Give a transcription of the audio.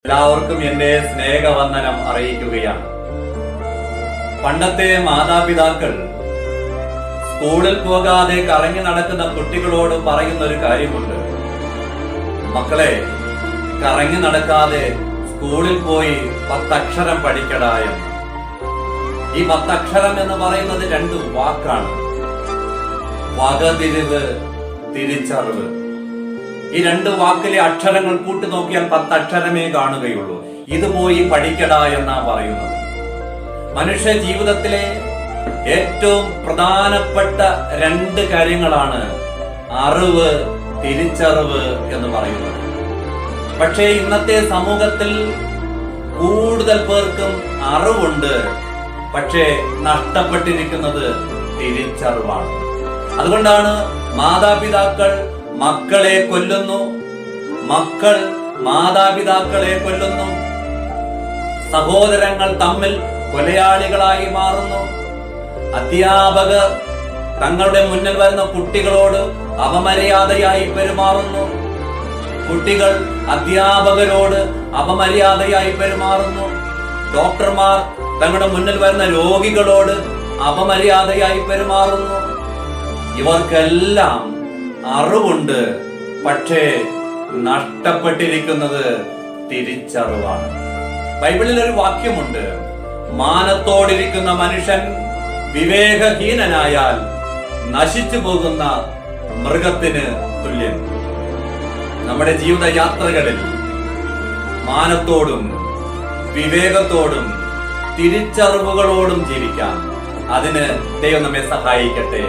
എല്ലാവർക്കും എന്റെ സ്നേഹവന്ദനം അറിയിക്കുകയാണ്. പണ്ടത്തെ മാതാപിതാക്കൾ സ്കൂളിൽ പോകാതെ കറങ്ങി നടക്കുന്ന കുട്ടികളോട് പറയുന്ന ഒരു കാര്യമുണ്ട്. മക്കളെ, കറങ്ങി നടക്കാതെ സ്കൂളിൽ പോയി 10 അക്ഷരം പഠിക്കടാ എന്ന്. ഈ 10 അക്ഷരം എന്ന് പറയുന്നത് 2 വാക്കാണ്. വകതിരിവ്, തിരിച്ചറിവ്. ഈ 2 വാക്കിലെ അക്ഷരങ്ങൾ കൂട്ടി നോക്കിയാൽ 10 അക്ഷരമേ കാണുകയുള്ളൂ. ഇത് പോയി പഠിക്കടാ എന്നാ പറയുന്നത്. മനുഷ്യ ജീവിതത്തിലെ ഏറ്റവും പ്രധാനപ്പെട്ട 2 കാര്യങ്ങളാണ് അറിവ്, തിരിച്ചറിവ് എന്ന് പറയുന്നത്. പക്ഷേ ഇന്നത്തെ സമൂഹത്തിൽ കൂടുതൽ പേർക്കും അറിവുണ്ട്, പക്ഷേ നഷ്ടപ്പെട്ടിരിക്കുന്നത് തിരിച്ചറിവാണ്. അതുകൊണ്ടാണ് മാതാപിതാക്കൾ മക്കളെ കൊല്ലുന്നു, മക്കൾ മാതാപിതാക്കളെ കൊല്ലുന്നു, സഹോദരങ്ങൾ തമ്മിൽ കൊലയാളികളായി മാറുന്നു, അധ്യാപകർ തങ്ങളുടെ മുന്നിൽ വരുന്ന കുട്ടികളോട് അപമര്യാദയായി പെരുമാറുന്നു, കുട്ടികൾ അധ്യാപകരോട് അപമര്യാദയായി പെരുമാറുന്നു, ഡോക്ടർമാർ തങ്ങളുടെ മുന്നിൽ വരുന്ന രോഗികളോട് അപമര്യാദയായി പെരുമാറുന്നു. ഇവർക്കെല്ലാം അറിവുണ്ട്, പക്ഷേ നഷ്ടപ്പെട്ടിരിക്കുന്നത് തിരിച്ചറിവാണ്. ബൈബിളിൽ ഒരു വാക്യമുണ്ട്: മാനത്തോടിരിക്കുന്ന മനുഷ്യൻ വിവേകഹീനനായാൽ നശിച്ചു പോകുന്ന മൃഗത്തിന് തുല്യം. നമ്മുടെ ജീവിതയാത്രകളിൽ മാനത്തോടും വിവേകത്തോടും തിരിച്ചറിവുകളോടും ജീവിക്കാൻ അതിന് ദൈവം നമ്മെ സഹായിക്കട്ടെ.